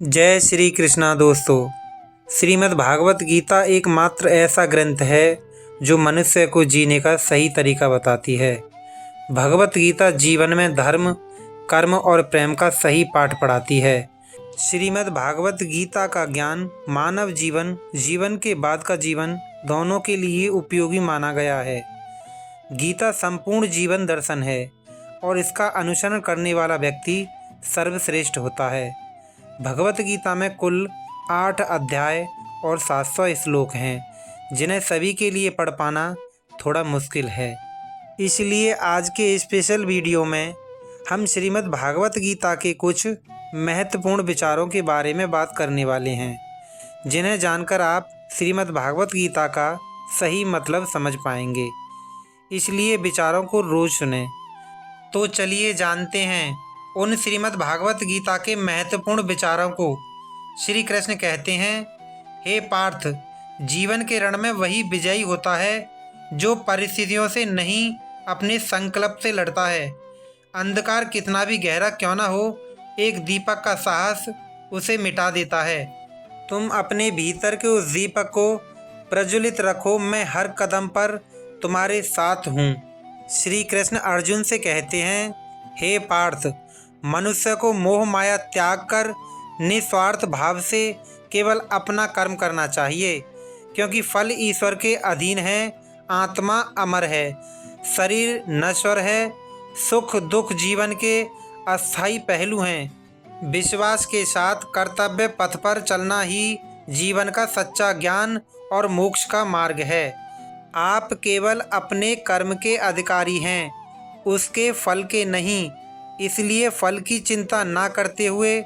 जय श्री कृष्णा दोस्तों। श्रीमद् भागवत गीता एकमात्र ऐसा ग्रंथ है जो मनुष्य को जीने का सही तरीका बताती है। भगवत गीता जीवन में धर्म, कर्म और प्रेम का सही पाठ पढ़ाती है। श्रीमद् भागवत गीता का ज्ञान मानव जीवन के बाद का जीवन दोनों के लिए उपयोगी माना गया है। गीता संपूर्ण जीवन दर्शन है और इसका अनुसरण करने वाला व्यक्ति सर्वश्रेष्ठ होता है। भगवत गीता में कुल 8 अध्याय और 700 श्लोक हैं, जिन्हें सभी के लिए पढ़ पाना थोड़ा मुश्किल है। इसलिए आज के स्पेशल वीडियो में हम श्रीमद् भागवत गीता के कुछ महत्वपूर्ण विचारों के बारे में बात करने वाले हैं, जिन्हें जानकर आप श्रीमद् भागवत गीता का सही मतलब समझ पाएंगे। इसलिए विचारों को रोज़ सुनें। तो चलिए जानते हैं उन श्रीमद् भागवत गीता के महत्वपूर्ण विचारों को। श्री कृष्ण कहते हैं, हे पार्थ, जीवन के रण में वही विजयी होता है जो परिस्थितियों से नहीं, अपने संकल्प से लड़ता है। अंधकार कितना भी गहरा क्यों न हो, एक दीपक का साहस उसे मिटा देता है। तुम अपने भीतर के उस दीपक को प्रज्वलित रखो, मैं हर कदम पर तुम्हारे साथ हूँ। श्री कृष्ण अर्जुन से कहते हैं, हे पार्थ, मनुष्य को मोह माया त्याग कर निस्वार्थ भाव से केवल अपना कर्म करना चाहिए, क्योंकि फल ईश्वर के अधीन है। आत्मा अमर है, शरीर नश्वर है, सुख दुख जीवन के अस्थायी पहलू हैं। विश्वास के साथ कर्तव्य पथ पर चलना ही जीवन का सच्चा ज्ञान और मोक्ष का मार्ग है। आप केवल अपने कर्म के अधिकारी हैं, उसके फल के नहीं। इसलिए फल की चिंता ना करते हुए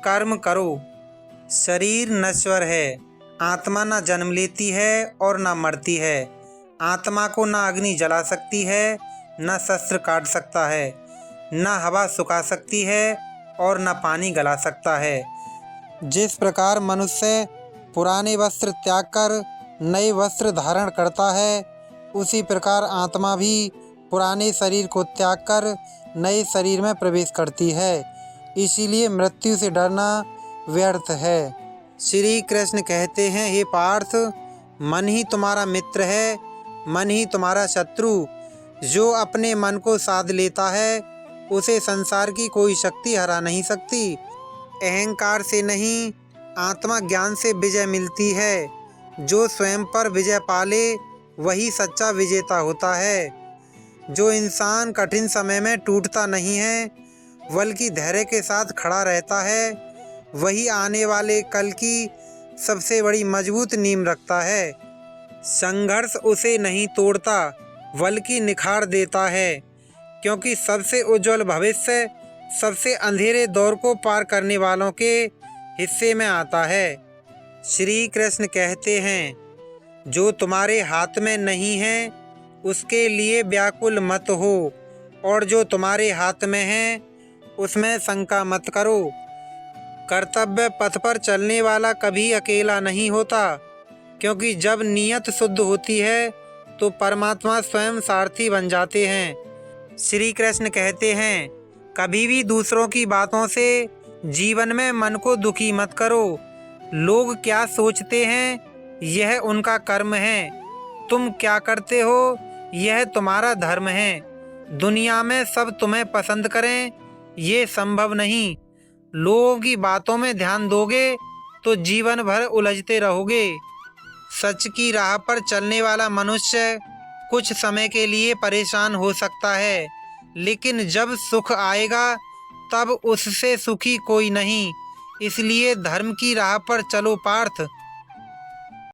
कर्म करो। शरीर नश्वर है, आत्मा ना जन्म लेती है और ना मरती है। आत्मा को ना अग्नि जला सकती है, ना शस्त्र काट सकता है, ना हवा सुखा सकती है और ना पानी गला सकता है। जिस प्रकार मनुष्य पुराने वस्त्र त्याग कर नए वस्त्र धारण करता है, उसी प्रकार आत्मा भी पुराने शरीर को त्याग कर नए शरीर में प्रवेश करती है। इसीलिए मृत्यु से डरना व्यर्थ है। श्री कृष्ण कहते हैं, हे पार्थ, मन ही तुम्हारा मित्र है, मन ही तुम्हारा शत्रु। जो अपने मन को साध लेता है, उसे संसार की कोई शक्ति हरा नहीं सकती। अहंकार से नहीं, आत्मा ज्ञान से विजय मिलती है। जो स्वयं पर विजय पाले, वही सच्चा विजेता होता है। जो इंसान कठिन समय में टूटता नहीं है, बल्कि धैर्य के साथ खड़ा रहता है, वही आने वाले कल की सबसे बड़ी मजबूत नींव रखता है। संघर्ष उसे नहीं तोड़ता, बल्कि निखार देता है, क्योंकि सबसे उज्जवल भविष्य सबसे अंधेरे दौर को पार करने वालों के हिस्से में आता है। श्री कृष्ण कहते हैं, जो तुम्हारे हाथ में नहीं है, उसके लिए व्याकुल मत हो, और जो तुम्हारे हाथ में है, उसमें शंका मत करो। कर्तव्य पथ पर चलने वाला कभी अकेला नहीं होता, क्योंकि जब नीयत शुद्ध होती है तो परमात्मा स्वयं सारथी बन जाते हैं। श्री कृष्ण कहते हैं, कभी भी दूसरों की बातों से जीवन में मन को दुखी मत करो। लोग क्या सोचते हैं, यह उनका कर्म है। तुम क्या करते हो, यह तुम्हारा धर्म है। दुनिया में सब तुम्हें पसंद करें, ये संभव नहीं। लोगों की बातों में ध्यान दोगे तो जीवन भर उलझते रहोगे। सच की राह पर चलने वाला मनुष्य कुछ समय के लिए परेशान हो सकता है, लेकिन जब सुख आएगा तब उससे सुखी कोई नहीं। इसलिए धर्म की राह पर चलो पार्थ।